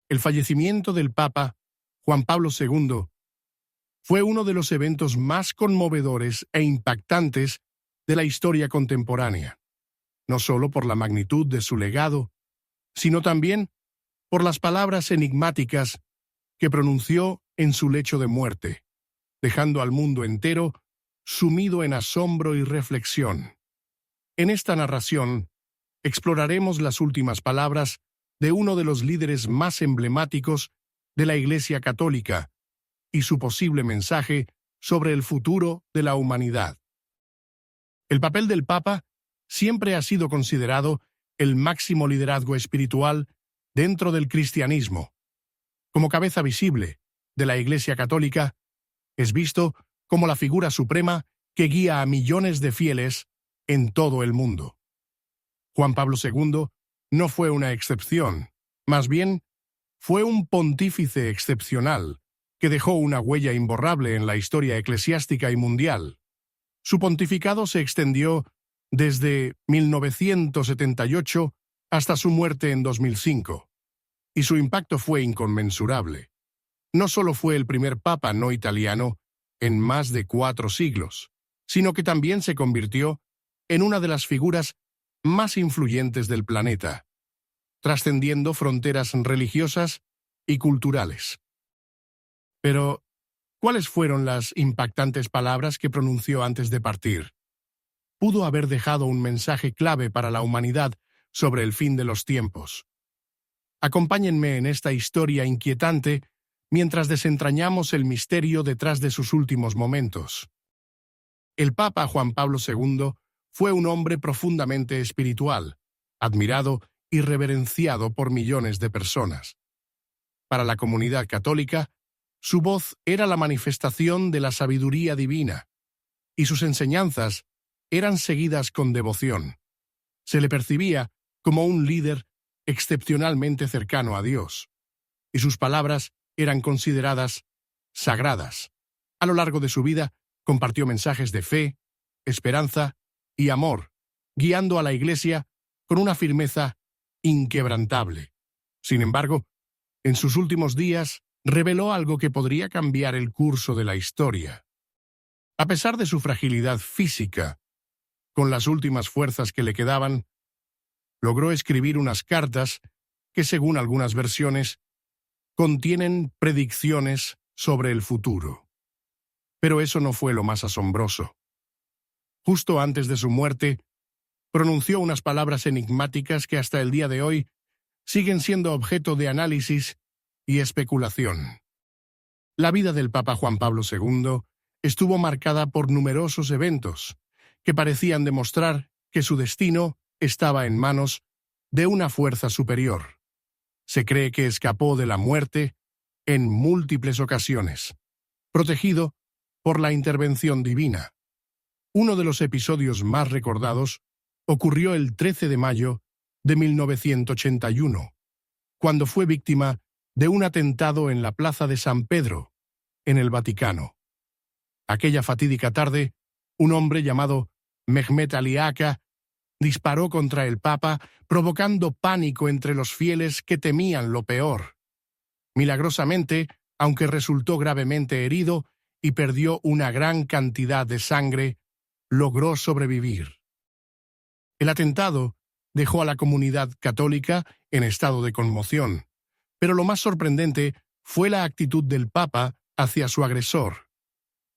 El fallecimiento del Papa Juan Pablo II fue uno de los eventos más conmovedores e impactantes de la historia contemporánea, no solo por la magnitud de su legado, sino también por las palabras enigmáticas que pronunció en su lecho de muerte, dejando al mundo entero sumido en asombro y reflexión. En esta narración, exploraremos las últimas palabras de uno de los líderes más emblemáticos de la Iglesia Católica y su posible mensaje sobre el futuro de la humanidad. El papel del Papa siempre ha sido considerado el máximo liderazgo espiritual dentro del cristianismo. Como cabeza visible de la Iglesia Católica, es visto como la figura suprema que guía a millones de fieles en todo el mundo. Juan Pablo II no fue una excepción, más bien fue un pontífice excepcional que dejó una huella imborrable en la historia eclesiástica y mundial. Su pontificado se extendió desde 1978 hasta su muerte en 2005, y su impacto fue inconmensurable. No solo fue el primer papa no italiano en más de 4 siglos, sino que también se convirtió en una de las figuras más influyentes del planeta, trascendiendo fronteras religiosas y culturales. Pero, ¿cuáles fueron las impactantes palabras que pronunció antes de partir? Pudo haber dejado un mensaje clave para la humanidad sobre el fin de los tiempos. Acompáñenme en esta historia inquietante mientras desentrañamos el misterio detrás de sus últimos momentos. El Papa Juan Pablo II fue un hombre profundamente espiritual, admirado y reverenciado por millones de personas. Para la comunidad católica, su voz era la manifestación de la sabiduría divina, y sus enseñanzas eran seguidas con devoción. Se le percibía como un líder excepcionalmente cercano a Dios, y sus palabras eran consideradas sagradas. A lo largo de su vida, compartió mensajes de fe, esperanza y amor, guiando a la Iglesia con una firmeza inquebrantable. Sin embargo, en sus últimos días, reveló algo que podría cambiar el curso de la historia. A pesar de su fragilidad física, con las últimas fuerzas que le quedaban, logró escribir unas cartas que, según algunas versiones, contienen predicciones sobre el futuro. Pero eso no fue lo más asombroso. Justo antes de su muerte, pronunció unas palabras enigmáticas que hasta el día de hoy siguen siendo objeto de análisis y especulación. La vida del Papa Juan Pablo II estuvo marcada por numerosos eventos que parecían demostrar que su destino estaba en manos de una fuerza superior. Se cree que escapó de la muerte en múltiples ocasiones, protegido por la intervención divina. Uno de los episodios más recordados ocurrió el 13 de mayo de 1981, cuando fue víctima de un atentado en la Plaza de San Pedro, en el Vaticano. Aquella fatídica tarde, un hombre llamado Mehmet Ali Aka disparó contra el Papa, provocando pánico entre los fieles que temían lo peor. Milagrosamente, aunque resultó gravemente herido y perdió una gran cantidad de sangre, logró sobrevivir. El atentado dejó a la comunidad católica en estado de conmoción, pero lo más sorprendente fue la actitud del Papa hacia su agresor.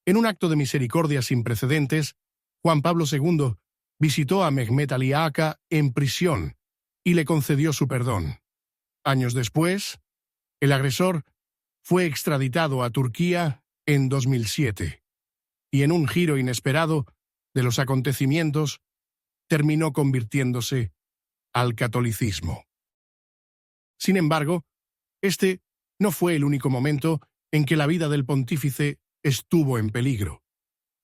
En un acto de misericordia sin precedentes, Juan Pablo II visitó a Mehmet Ali Aka en prisión y le concedió su perdón. Años después, el agresor fue extraditado a Turquía en 2007, y en un giro inesperado de los acontecimientos, terminó convirtiéndose al catolicismo. Sin embargo, este no fue el único momento en que la vida del pontífice estuvo en peligro.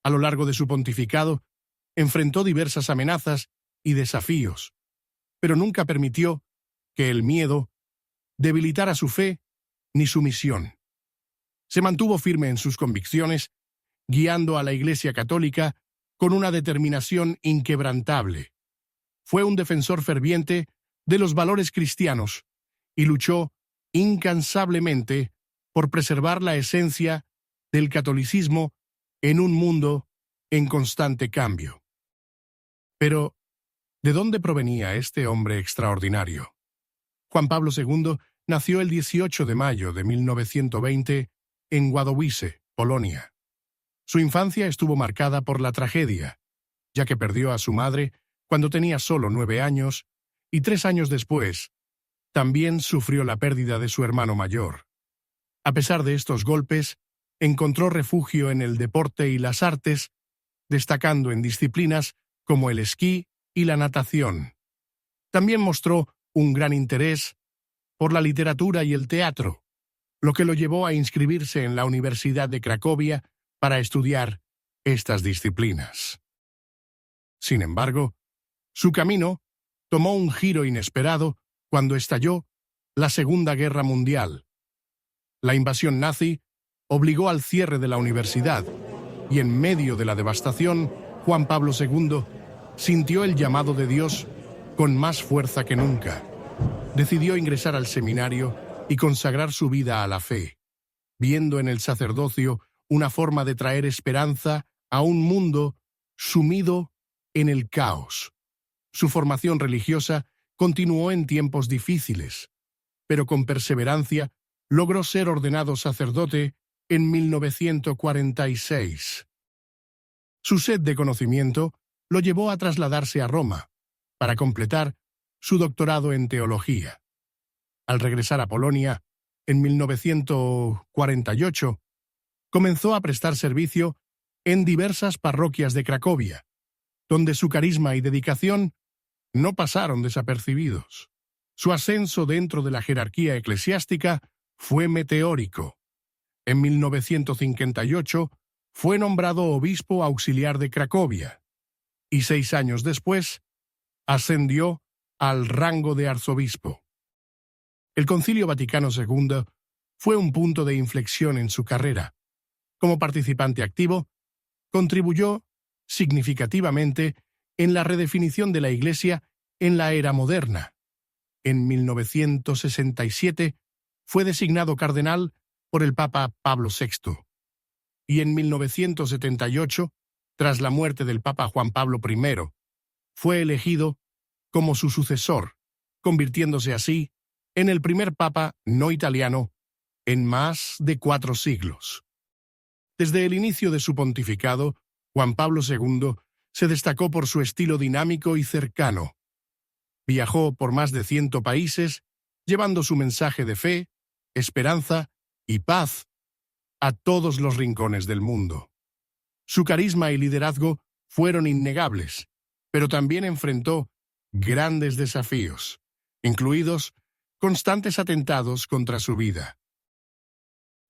A lo largo de su pontificado, enfrentó diversas amenazas y desafíos, pero nunca permitió que el miedo debilitara su fe ni su misión. Se mantuvo firme en sus convicciones, guiando a la Iglesia Católica con una determinación inquebrantable. Fue un defensor ferviente de los valores cristianos y luchó incansablemente por preservar la esencia del catolicismo en un mundo en constante cambio. Pero, ¿de dónde provenía este hombre extraordinario? Juan Pablo II nació el 18 de mayo de 1920 en Wadowice, Polonia. Su infancia estuvo marcada por la tragedia, ya que perdió a su madre cuando tenía solo 9 años y 3 años después también sufrió la pérdida de su hermano mayor. A pesar de estos golpes, encontró refugio en el deporte y las artes, destacando en disciplinas como el esquí y la natación. También mostró un gran interés por la literatura y el teatro, lo que lo llevó a inscribirse en la Universidad de Cracovia para estudiar estas disciplinas. Sin embargo, su camino tomó un giro inesperado cuando estalló la Segunda Guerra Mundial. La invasión nazi obligó al cierre de la universidad y en medio de la devastación, Juan Pablo II sintió el llamado de Dios con más fuerza que nunca. Decidió ingresar al seminario y consagrar su vida a la fe, viendo en el sacerdocio una forma de traer esperanza a un mundo sumido en el caos. Su formación religiosa continuó en tiempos difíciles, pero con perseverancia logró ser ordenado sacerdote en 1946. Su sed de conocimiento lo llevó a trasladarse a Roma para completar su doctorado en teología. Al regresar a Polonia, en 1948, comenzó a prestar servicio en diversas parroquias de Cracovia, donde su carisma y dedicación no pasaron desapercibidos. Su ascenso dentro de la jerarquía eclesiástica fue meteórico. En 1958 fue nombrado obispo auxiliar de Cracovia y 6 años después ascendió al rango de arzobispo. El Concilio Vaticano II fue un punto de inflexión en su carrera. Como participante activo, contribuyó significativamente en la redefinición de la Iglesia en la era moderna. En 1967 fue designado cardenal por el Papa Pablo VI. Y en 1978, tras la muerte del Papa Juan Pablo I, fue elegido como su sucesor, convirtiéndose así en el primer Papa no italiano en más de 4 siglos. Desde el inicio de su pontificado, Juan Pablo II se destacó por su estilo dinámico y cercano. Viajó por más de 100 países, llevando su mensaje de fe, esperanza y paz a todos los rincones del mundo. Su carisma y liderazgo fueron innegables, pero también enfrentó grandes desafíos, incluidos constantes atentados contra su vida.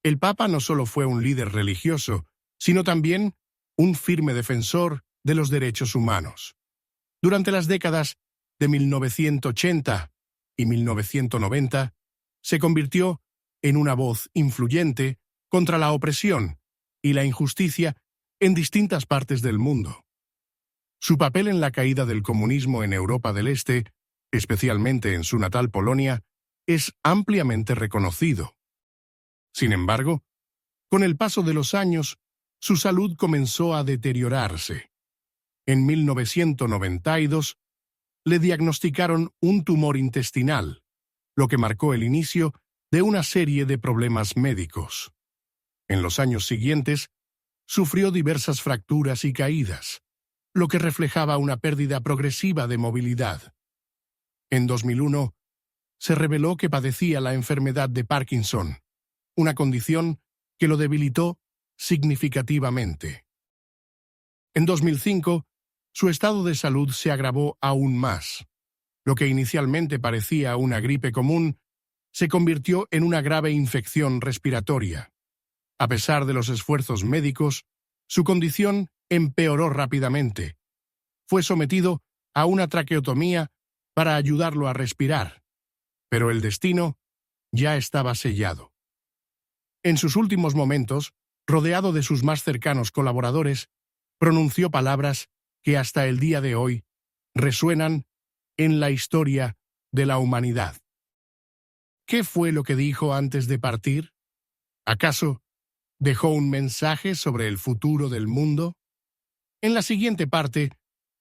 El Papa no solo fue un líder religioso, sino también un firme defensor de los derechos humanos. Durante las décadas de 1980 y 1990, se convirtió en una voz influyente contra la opresión y la injusticia en distintas partes del mundo. Su papel en la caída del comunismo en Europa del Este, especialmente en su natal Polonia, es ampliamente reconocido. Sin embargo, con el paso de los años, su salud comenzó a deteriorarse. En 1992, le diagnosticaron un tumor intestinal, lo que marcó el inicio de una serie de problemas médicos. En los años siguientes, sufrió diversas fracturas y caídas, lo que reflejaba una pérdida progresiva de movilidad. En 2001, se reveló que padecía la enfermedad de Parkinson, una condición que lo debilitó significativamente. En 2005, su estado de salud se agravó aún más. Lo que inicialmente parecía una gripe común se convirtió en una grave infección respiratoria. A pesar de los esfuerzos médicos, su condición empeoró rápidamente. Fue sometido a una traqueotomía para ayudarlo a respirar, pero el destino ya estaba sellado. En sus últimos momentos, rodeado de sus más cercanos colaboradores, pronunció palabras que hasta el día de hoy resuenan en la historia de la humanidad. ¿Qué fue lo que dijo antes de partir? ¿Acaso dejó un mensaje sobre el futuro del mundo? En la siguiente parte,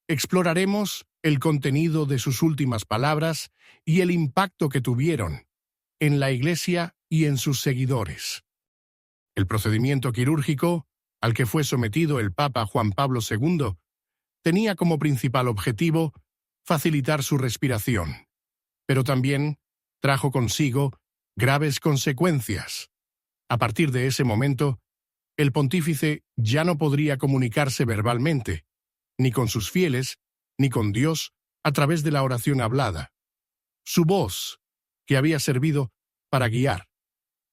exploraremos el contenido de sus últimas palabras y el impacto que tuvieron en la Iglesia y en sus seguidores. El procedimiento quirúrgico al que fue sometido el Papa Juan Pablo II tenía como principal objetivo facilitar su respiración, pero también trajo consigo graves consecuencias. A partir de ese momento, el pontífice ya no podría comunicarse verbalmente, ni con sus fieles, ni con Dios, a través de la oración hablada. Su voz, que había servido para guiar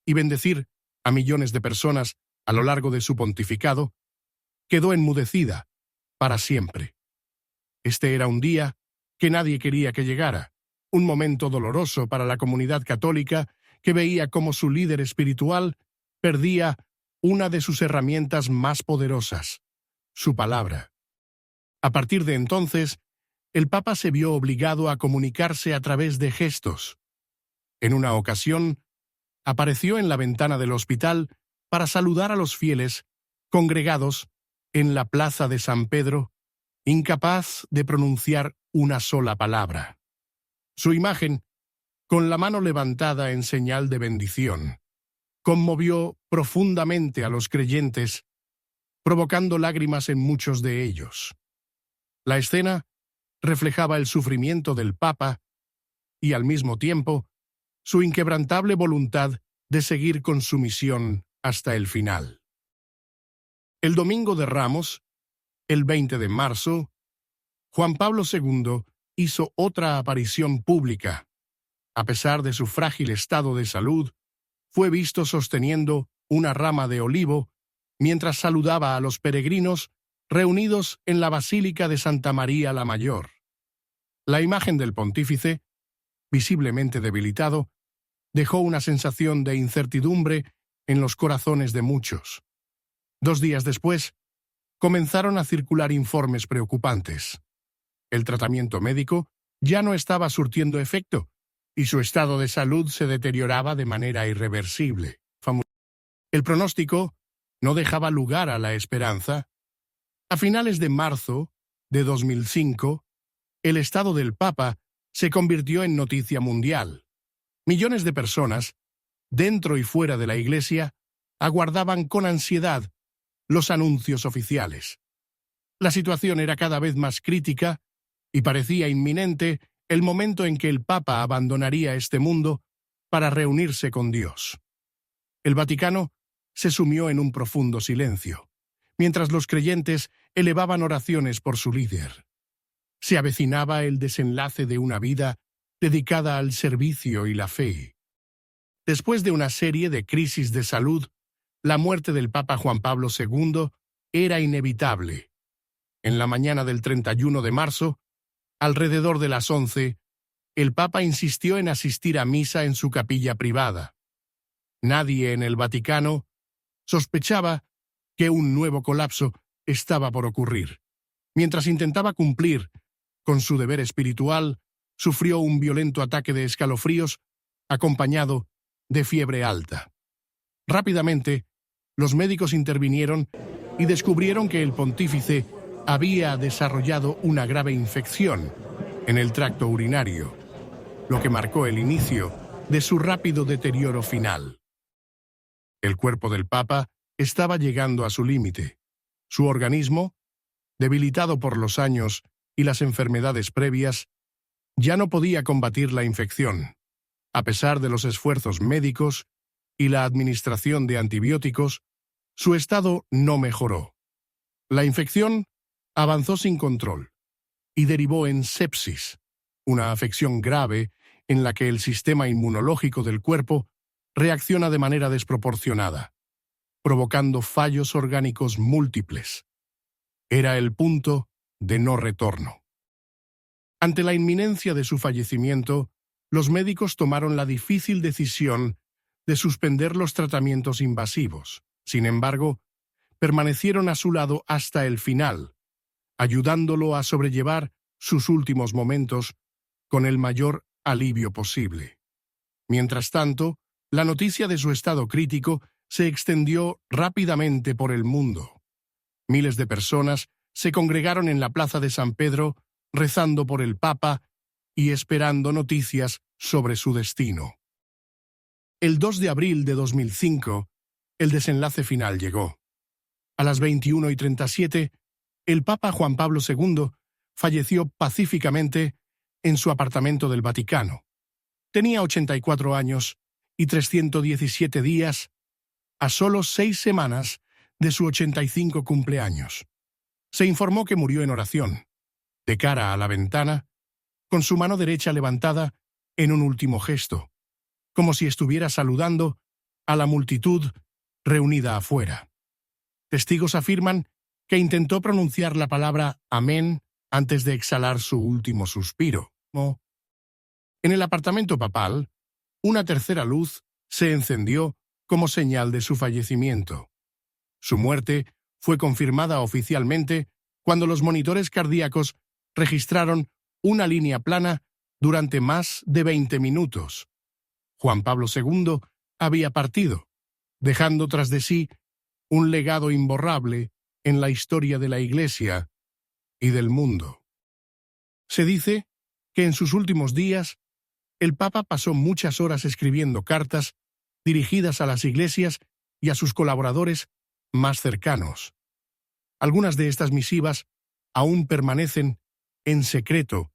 y bendecir a millones de personas a lo largo de su pontificado, quedó enmudecida para siempre. Este era un día que nadie quería que llegara, un momento doloroso para la comunidad católica que veía cómo su líder espiritual perdía una de sus herramientas más poderosas, su palabra. A partir de entonces, el Papa se vio obligado a comunicarse a través de gestos. En una ocasión, apareció en la ventana del hospital para saludar a los fieles congregados en la plaza de San Pedro, incapaz de pronunciar una sola palabra. Su imagen, con la mano levantada en señal de bendición, conmovió profundamente a los creyentes, provocando lágrimas en muchos de ellos. La escena reflejaba el sufrimiento del Papa y, al mismo tiempo, su inquebrantable voluntad de seguir con su misión hasta el final. El Domingo de Ramos, el 20 de marzo, Juan Pablo II hizo otra aparición pública. A pesar de su frágil estado de salud, fue visto sosteniendo una rama de olivo mientras saludaba a los peregrinos reunidos en la Basílica de Santa María la Mayor. La imagen del pontífice, visiblemente debilitado, dejó una sensación de incertidumbre en los corazones de muchos. 2 días después, comenzaron a circular informes preocupantes. El tratamiento médico ya no estaba surtiendo efecto y su estado de salud se deterioraba de manera irreversible. El pronóstico no dejaba lugar a la esperanza. A finales de marzo de 2005, el estado del Papa se convirtió en noticia mundial. Millones de personas, dentro y fuera de la Iglesia, aguardaban con ansiedad los anuncios oficiales. La situación era cada vez más crítica y parecía inminente el momento en que el Papa abandonaría este mundo para reunirse con Dios. El Vaticano se sumió en un profundo silencio, mientras los creyentes elevaban oraciones por su líder. Se avecinaba el desenlace de una vida dedicada al servicio y la fe. Después de una serie de crisis de salud, la muerte del Papa Juan Pablo II era inevitable. En la mañana del 31 de marzo, alrededor de las 11, el Papa insistió en asistir a misa en su capilla privada. Nadie en el Vaticano sospechaba que un nuevo colapso estaba por ocurrir. Mientras intentaba cumplir con su deber espiritual, sufrió un violento ataque de escalofríos acompañado de fiebre alta. Rápidamente, los médicos intervinieron y descubrieron que el pontífice había desarrollado una grave infección en el tracto urinario, lo que marcó el inicio de su rápido deterioro final. El cuerpo del Papa estaba llegando a su límite. Su organismo, debilitado por los años y las enfermedades previas, ya no podía combatir la infección. A pesar de los esfuerzos médicos y la administración de antibióticos, su estado no mejoró. La infección avanzó sin control y derivó en sepsis, una afección grave en la que el sistema inmunológico del cuerpo reacciona de manera desproporcionada, provocando fallos orgánicos múltiples. Era el punto de no retorno. Ante la inminencia de su fallecimiento, los médicos tomaron la difícil decisión de suspender los tratamientos invasivos. Sin embargo, permanecieron a su lado hasta el final, ayudándolo a sobrellevar sus últimos momentos con el mayor alivio posible. Mientras tanto, la noticia de su estado crítico se extendió rápidamente por el mundo. Miles de personas se congregaron en la plaza de San Pedro rezando por el Papa y esperando noticias sobre su destino. El 2 de abril de 2005, el desenlace final llegó. A las 21:37, el Papa Juan Pablo II falleció pacíficamente en su apartamento del Vaticano. Tenía 84 años y 317 días, a solo 6 semanas de su 85 cumpleaños. Se informó que murió en oración, de cara a la ventana, con su mano derecha levantada en un último gesto, como si estuviera saludando a la multitud reunida afuera. Testigos afirman que intentó pronunciar la palabra amén antes de exhalar su último suspiro. En el apartamento papal, una tercera luz se encendió como señal de su fallecimiento. Su muerte fue confirmada oficialmente cuando los monitores cardíacos registraron una línea plana durante más de 20 minutos. Juan Pablo II había partido, dejando tras de sí un legado imborrable en la historia de la Iglesia y del mundo. Se dice que en sus últimos días, el Papa pasó muchas horas escribiendo cartas dirigidas a las iglesias y a sus colaboradores más cercanos. Algunas de estas misivas aún permanecen en secreto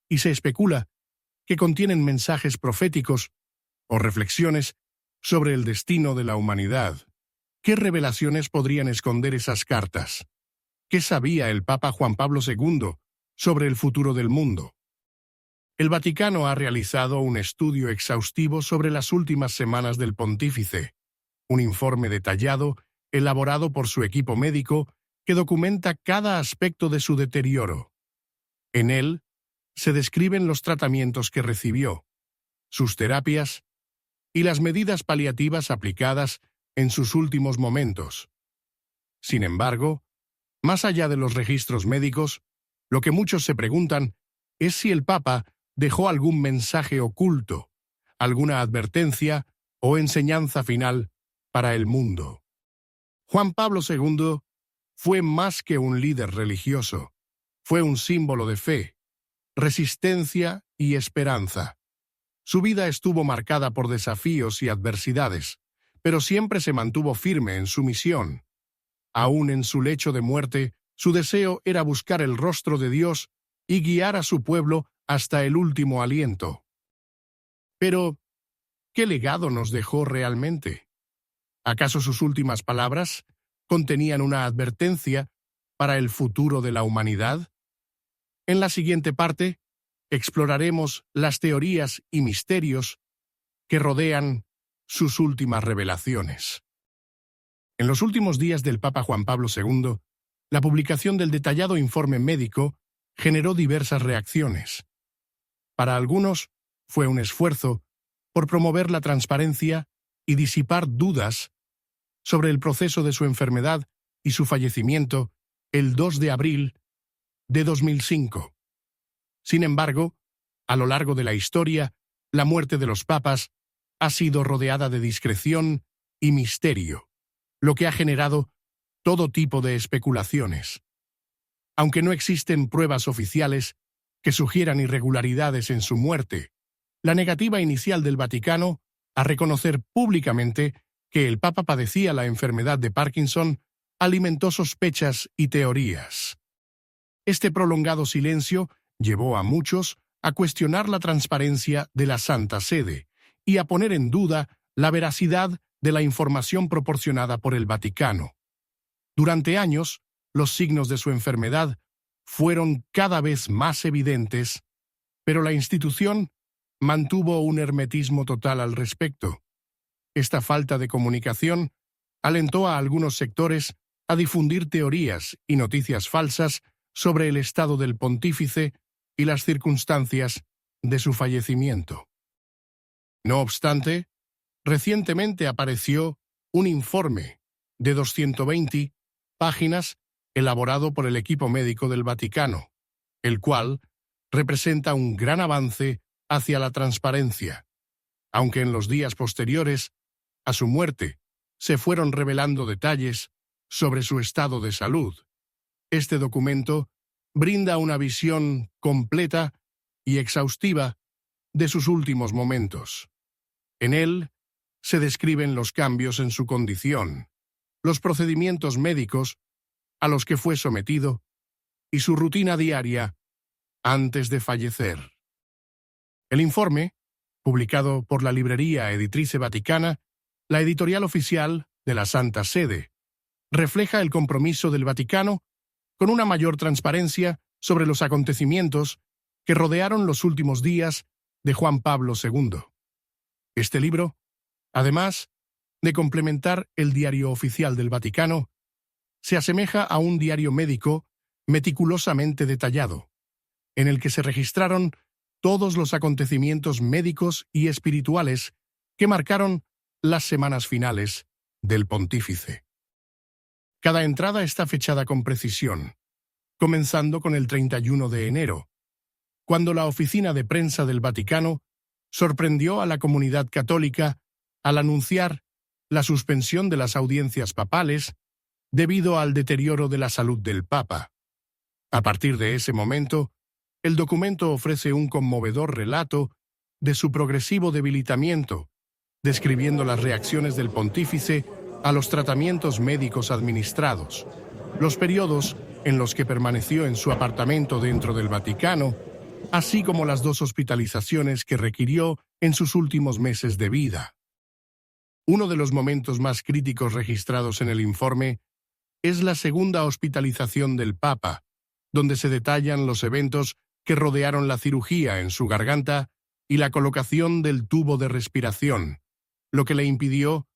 y se especula que contienen mensajes proféticos o reflexiones sobre el destino de la humanidad. ¿Qué revelaciones podrían esconder esas cartas? ¿Qué sabía el Papa Juan Pablo II sobre el futuro del mundo? El Vaticano ha realizado un estudio exhaustivo sobre las últimas semanas del pontífice, un informe detallado elaborado por su equipo médico que documenta cada aspecto de su deterioro. En él se describen los tratamientos que recibió, sus terapias y las medidas paliativas aplicadas en sus últimos momentos. Sin embargo, más allá de los registros médicos, lo que muchos se preguntan es si el Papa dejó algún mensaje oculto, alguna advertencia o enseñanza final para el mundo. Juan Pablo II fue más que un líder religioso, fue un símbolo de fe, resistencia y esperanza. Su vida estuvo marcada por desafíos y adversidades, pero siempre se mantuvo firme en su misión. Aún en su lecho de muerte, su deseo era buscar el rostro de Dios y guiar a su pueblo hasta el último aliento. Pero, ¿qué legado nos dejó realmente? ¿Acaso sus últimas palabras contenían una advertencia para el futuro de la humanidad? En la siguiente parte, exploraremos las teorías y misterios que rodean sus últimas revelaciones. En los últimos días del Papa Juan Pablo II, la publicación del detallado informe médico generó diversas reacciones. Para algunos, fue un esfuerzo por promover la transparencia y disipar dudas sobre el proceso de su enfermedad y su fallecimiento el 2 de abril de 2005. Sin embargo, a lo largo de la historia, la muerte de los papas ha sido rodeada de discreción y misterio, lo que ha generado todo tipo de especulaciones. Aunque no existen pruebas oficiales que sugieran irregularidades en su muerte, la negativa inicial del Vaticano a reconocer públicamente que el Papa padecía la enfermedad de Parkinson alimentó sospechas y teorías. Este prolongado silencio llevó a muchos a cuestionar la transparencia de la Santa Sede y a poner en duda la veracidad de la información proporcionada por el Vaticano. Durante años, los signos de su enfermedad fueron cada vez más evidentes, pero la institución mantuvo un hermetismo total al respecto. Esta falta de comunicación alentó a algunos sectores a difundir teorías y noticias falsas sobre el estado del pontífice y las circunstancias de su fallecimiento. No obstante, recientemente apareció un informe de 220 páginas elaborado por el equipo médico del Vaticano, el cual representa un gran avance hacia la transparencia. aunque en los días posteriores a su muerte se fueron revelando detalles sobre su estado de salud. Este documento brinda una visión completa y exhaustiva de sus últimos momentos. En él se describen los cambios en su condición, los procedimientos médicos a los que fue sometido y su rutina diaria antes de fallecer. El informe, publicado por la Librería Editrice Vaticana, la editorial oficial de la Santa Sede, refleja el compromiso del Vaticano con una mayor transparencia sobre los acontecimientos que rodearon los últimos días de Juan Pablo II. Este libro, además de complementar el diario oficial del Vaticano, se asemeja a un diario médico meticulosamente detallado, en el que se registraron todos los acontecimientos médicos y espirituales que marcaron las semanas finales del pontífice. Cada entrada está fechada con precisión, comenzando con el 31 de enero, cuando la oficina de prensa del Vaticano sorprendió a la comunidad católica al anunciar la suspensión de las audiencias papales debido al deterioro de la salud del Papa. A partir de ese momento, el documento ofrece un conmovedor relato de su progresivo debilitamiento, describiendo las reacciones del pontífice a los tratamientos médicos administrados, los periodos en los que permaneció en su apartamento dentro del Vaticano, así como las 2 hospitalizaciones que requirió en sus últimos meses de vida. Uno de los momentos más críticos registrados en el informe es la segunda hospitalización del Papa, donde se detallan los eventos que rodearon la cirugía en su garganta y la colocación del tubo de respiración, lo que le impidió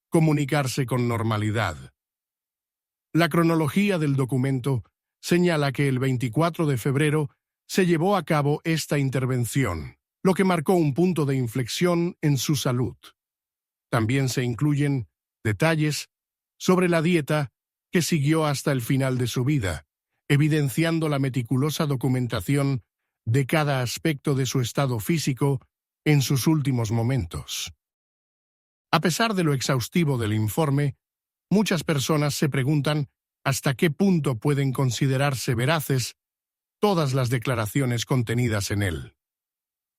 comunicarse con normalidad. La cronología del documento señala que el 24 de febrero se llevó a cabo esta intervención, lo que marcó un punto de inflexión en su salud. También se incluyen detalles sobre la dieta que siguió hasta el final de su vida, evidenciando la meticulosa documentación de cada aspecto de su estado físico en sus últimos momentos. A pesar de lo exhaustivo del informe, muchas personas se preguntan hasta qué punto pueden considerarse veraces todas las declaraciones contenidas en él.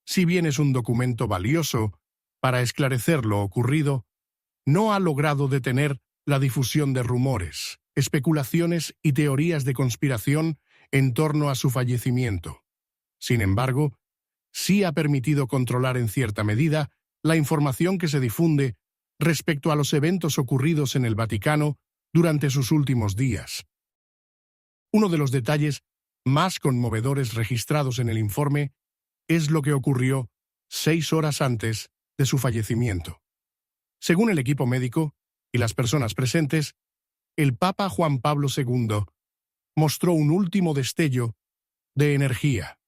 Si bien es un documento valioso para esclarecer lo ocurrido, no ha logrado detener la difusión de rumores, especulaciones y teorías de conspiración en torno a su fallecimiento. Sin embargo, sí ha permitido controlar en cierta medida la información que se difunde respecto a los eventos ocurridos en el Vaticano durante sus últimos días. Uno de los detalles más conmovedores registrados en el informe es lo que ocurrió 6 horas antes de su fallecimiento. Según el equipo médico y las personas presentes, el Papa Juan Pablo II mostró un último destello de energía.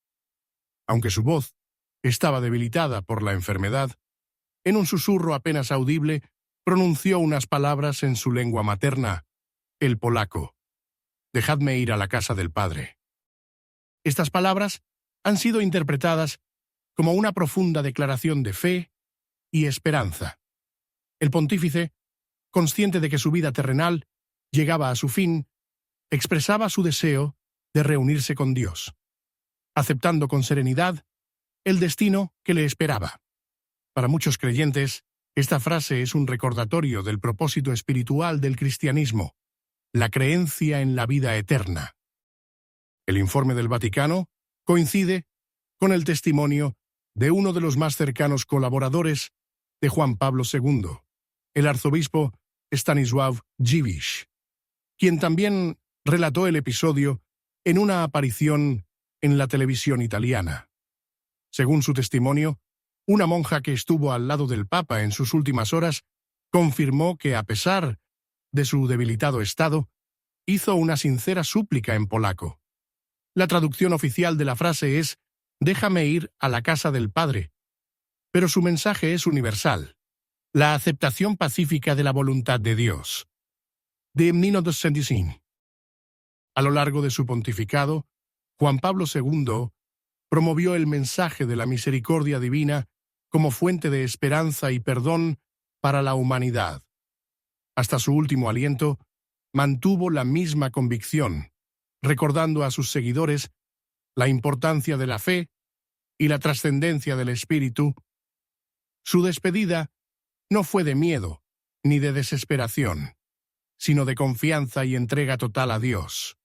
Aunque su voz estaba debilitada por la enfermedad, en un susurro apenas audible pronunció unas palabras en su lengua materna, el polaco: «Dejadme ir a la casa del Padre». Estas palabras han sido interpretadas como una profunda declaración de fe y esperanza. El pontífice, consciente de que su vida terrenal llegaba a su fin, expresaba su deseo de reunirse con Dios, aceptando con serenidad el destino que le esperaba. Para muchos creyentes, esta frase es un recordatorio del propósito espiritual del cristianismo, la creencia en la vida eterna. El informe del Vaticano coincide con el testimonio de uno de los más cercanos colaboradores de Juan Pablo II, el arzobispo Stanisław Dziwisz, quien también relató el episodio en una aparición en la televisión italiana. Según su testimonio, una monja que estuvo al lado del Papa en sus últimas horas confirmó que, a pesar de su debilitado estado, hizo una sincera súplica en polaco. La traducción oficial de la frase es «Déjame ir a la casa del Padre», pero su mensaje es universal: la aceptación pacífica de la voluntad de Dios. Dymnino dos Sendisin. A lo largo de su pontificado, Juan Pablo II promovió el mensaje de la misericordia divina como fuente de esperanza y perdón para la humanidad. Hasta su último aliento, mantuvo la misma convicción, recordando a sus seguidores la importancia de la fe y la trascendencia del espíritu. Su despedida no fue de miedo ni de desesperación, sino de confianza y entrega total a Dios.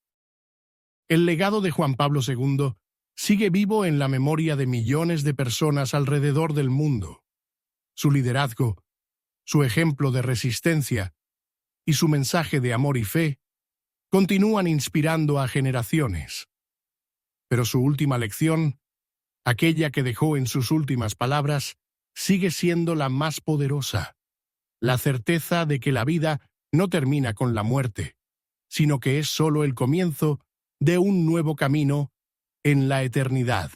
El legado de Juan Pablo II sigue vivo en la memoria de millones de personas alrededor del mundo. Su liderazgo, su ejemplo de resistencia y su mensaje de amor y fe continúan inspirando a generaciones. Pero su última lección, aquella que dejó en sus últimas palabras, sigue siendo la más poderosa: la certeza de que la vida no termina con la muerte, sino que es solo el comienzo de un nuevo camino en la eternidad.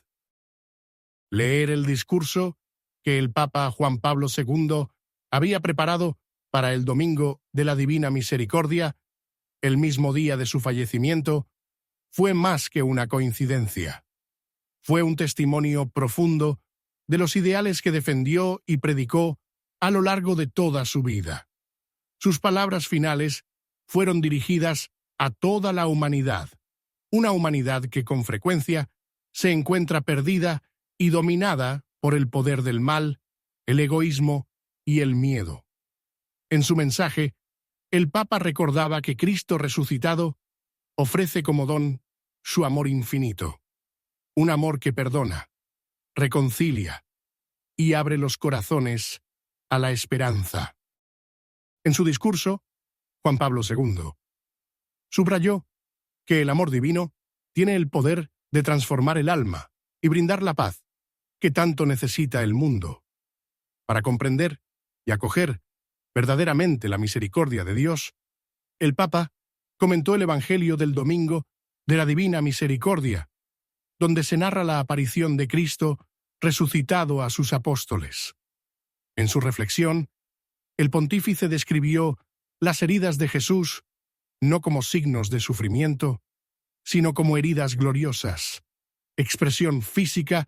Leer el discurso que el Papa Juan Pablo II había preparado para el Domingo de la Divina Misericordia, el mismo día de su fallecimiento, fue más que una coincidencia. Fue un testimonio profundo de los ideales que defendió y predicó a lo largo de toda su vida. Sus palabras finales fueron dirigidas a toda la humanidad, una humanidad que con frecuencia se encuentra perdida y dominada por el poder del mal, el egoísmo y el miedo. En su mensaje, el Papa recordaba que Cristo resucitado ofrece como don su amor infinito, un amor que perdona, reconcilia y abre los corazones a la esperanza. En su discurso, Juan Pablo II subrayó que el amor divino tiene el poder de transformar el alma y brindar la paz que tanto necesita el mundo. Para comprender y acoger verdaderamente la misericordia de Dios, el Papa comentó el Evangelio del Domingo de la Divina Misericordia, donde se narra la aparición de Cristo resucitado a sus apóstoles. En su reflexión, el pontífice describió las heridas de Jesús no como signos de sufrimiento, sino como heridas gloriosas, expresión física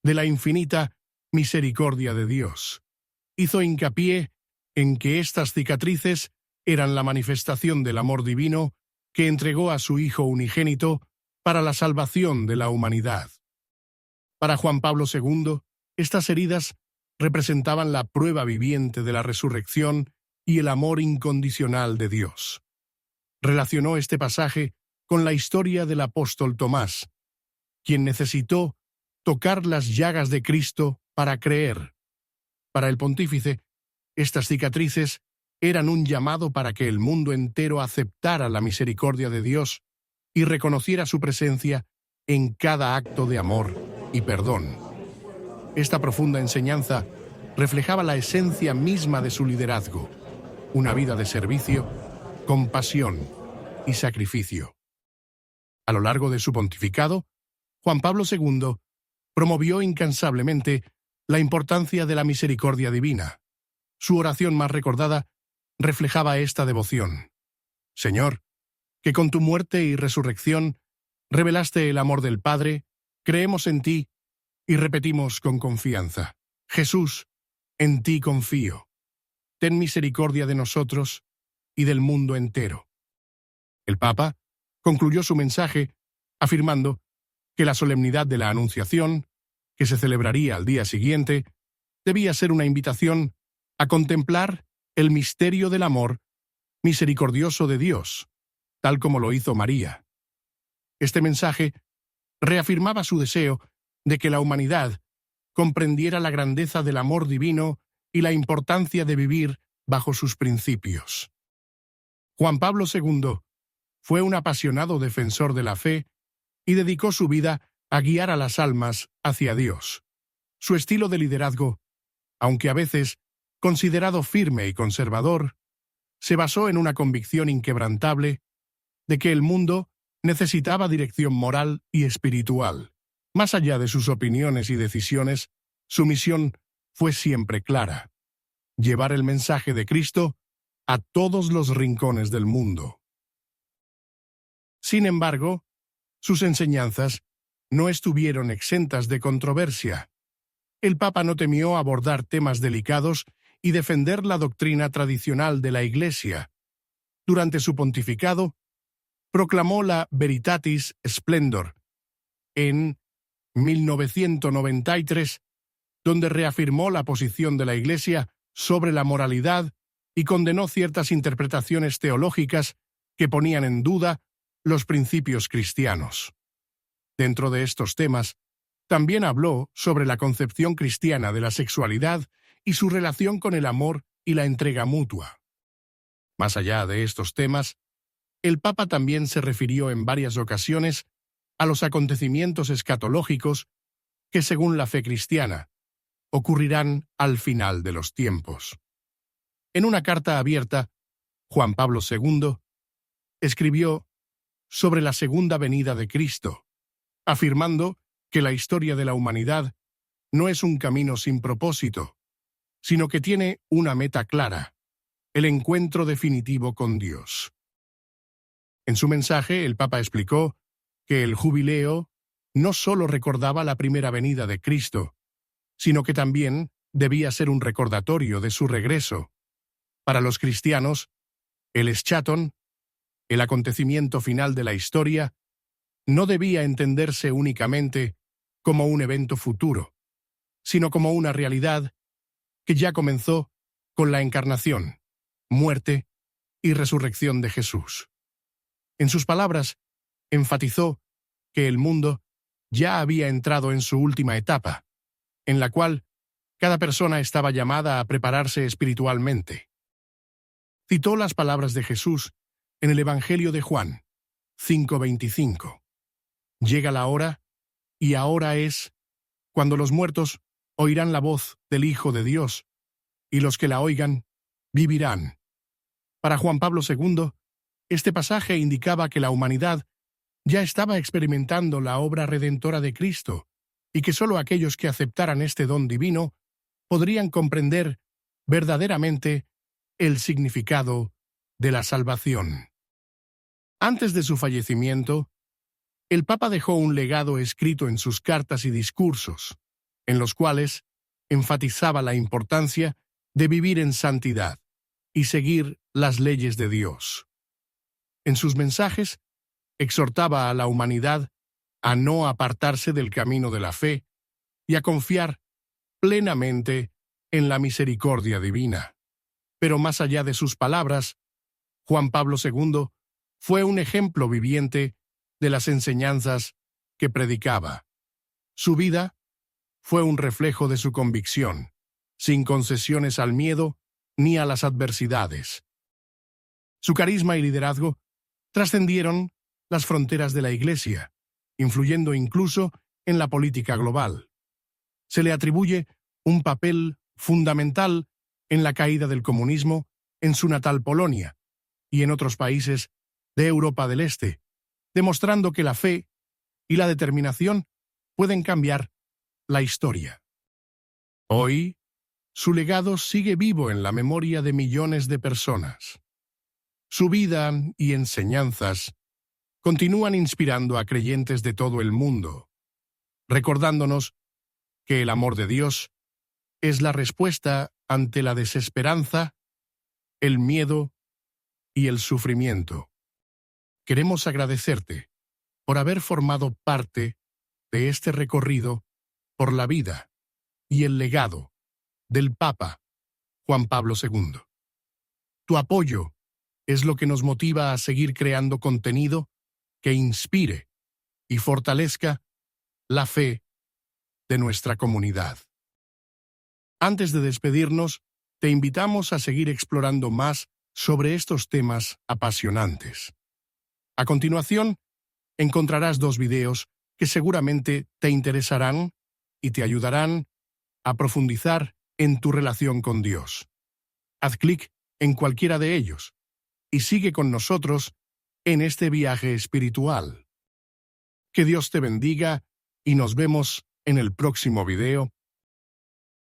de la infinita misericordia de Dios. Hizo hincapié en que estas cicatrices eran la manifestación del amor divino que entregó a su Hijo unigénito para la salvación de la humanidad. Para Juan Pablo II, estas heridas representaban la prueba viviente de la resurrección y el amor incondicional de Dios. Relacionó este pasaje con la historia del apóstol Tomás, quien necesitó tocar las llagas de Cristo para creer. Para el pontífice, estas cicatrices eran un llamado para que el mundo entero aceptara la misericordia de Dios y reconociera su presencia en cada acto de amor y perdón. Esta profunda enseñanza reflejaba la esencia misma de su liderazgo, una vida de servicio, compasión y sacrificio. A lo largo de su pontificado, Juan Pablo II promovió incansablemente la importancia de la misericordia divina. Su oración más recordada reflejaba esta devoción: Señor, que con tu muerte y resurrección revelaste el amor del Padre, creemos en ti y repetimos con confianza: Jesús, en ti confío. Ten misericordia de nosotros y del mundo entero. El Papa concluyó su mensaje afirmando que la solemnidad de la Anunciación, que se celebraría al día siguiente, debía ser una invitación a contemplar el misterio del amor misericordioso de Dios, tal como lo hizo María. Este mensaje reafirmaba su deseo de que la humanidad comprendiera la grandeza del amor divino y la importancia de vivir bajo sus principios. Juan Pablo II fue un apasionado defensor de la fe y dedicó su vida a guiar a las almas hacia Dios. Su estilo de liderazgo, aunque a veces considerado firme y conservador, se basó en una convicción inquebrantable de que el mundo necesitaba dirección moral y espiritual. Más allá de sus opiniones y decisiones, su misión fue siempre clara: llevar el mensaje de Cristo a todos los rincones del mundo. Sin embargo, sus enseñanzas no estuvieron exentas de controversia. El Papa no temió abordar temas delicados y defender la doctrina tradicional de la Iglesia. Durante su pontificado, proclamó la Veritatis Splendor en 1993, donde reafirmó la posición de la Iglesia sobre la moralidad y condenó ciertas interpretaciones teológicas que ponían en duda los principios cristianos. Dentro de estos temas, también habló sobre la concepción cristiana de la sexualidad y su relación con el amor y la entrega mutua. Más allá de estos temas, el Papa también se refirió en varias ocasiones a los acontecimientos escatológicos que, según la fe cristiana, ocurrirán al final de los tiempos. En una carta abierta, Juan Pablo II escribió sobre la segunda venida de Cristo, afirmando que la historia de la humanidad no es un camino sin propósito, sino que tiene una meta clara: el encuentro definitivo con Dios. En su mensaje, el Papa explicó que el jubileo no solo recordaba la primera venida de Cristo, sino que también debía ser un recordatorio de su regreso. Para los cristianos, el eschaton, el acontecimiento final de la historia, no debía entenderse únicamente como un evento futuro, sino como una realidad que ya comenzó con la encarnación, muerte y resurrección de Jesús. En sus palabras, enfatizó que el mundo ya había entrado en su última etapa, en la cual cada persona estaba llamada a prepararse espiritualmente. Citó las palabras de Jesús en el Evangelio de Juan 5:25. Llega la hora, y ahora es, cuando los muertos oirán la voz del Hijo de Dios, y los que la oigan vivirán. Para Juan Pablo II, este pasaje indicaba que la humanidad ya estaba experimentando la obra redentora de Cristo, y que solo aquellos que aceptaran este don divino podrían comprender verdaderamente el significado de la salvación. Antes de su fallecimiento, el Papa dejó un legado escrito en sus cartas y discursos, en los cuales enfatizaba la importancia de vivir en santidad y seguir las leyes de Dios. En sus mensajes, exhortaba a la humanidad a no apartarse del camino de la fe y a confiar plenamente en la misericordia divina. Pero más allá de sus palabras, Juan Pablo II fue un ejemplo viviente de las enseñanzas que predicaba. Su vida fue un reflejo de su convicción, sin concesiones al miedo ni a las adversidades. Su carisma y liderazgo trascendieron las fronteras de la Iglesia, influyendo incluso en la política global. Se le atribuye un papel fundamental en la caída del comunismo en su natal Polonia y en otros países de Europa del Este, demostrando que la fe y la determinación pueden cambiar la historia. Hoy, su legado sigue vivo en la memoria de millones de personas. Su vida y enseñanzas continúan inspirando a creyentes de todo el mundo, recordándonos que el amor de Dios es la respuesta ante la desesperanza, el miedo y el sufrimiento. Queremos agradecerte por haber formado parte de este recorrido por la vida y el legado del Papa Juan Pablo II. Tu apoyo es lo que nos motiva a seguir creando contenido que inspire y fortalezca la fe de nuestra comunidad. Antes de despedirnos, te invitamos a seguir explorando más sobre estos temas apasionantes. A continuación, encontrarás 2 videos que seguramente te interesarán y te ayudarán a profundizar en tu relación con Dios. Haz clic en cualquiera de ellos y sigue con nosotros en este viaje espiritual. Que Dios te bendiga y nos vemos en el próximo video.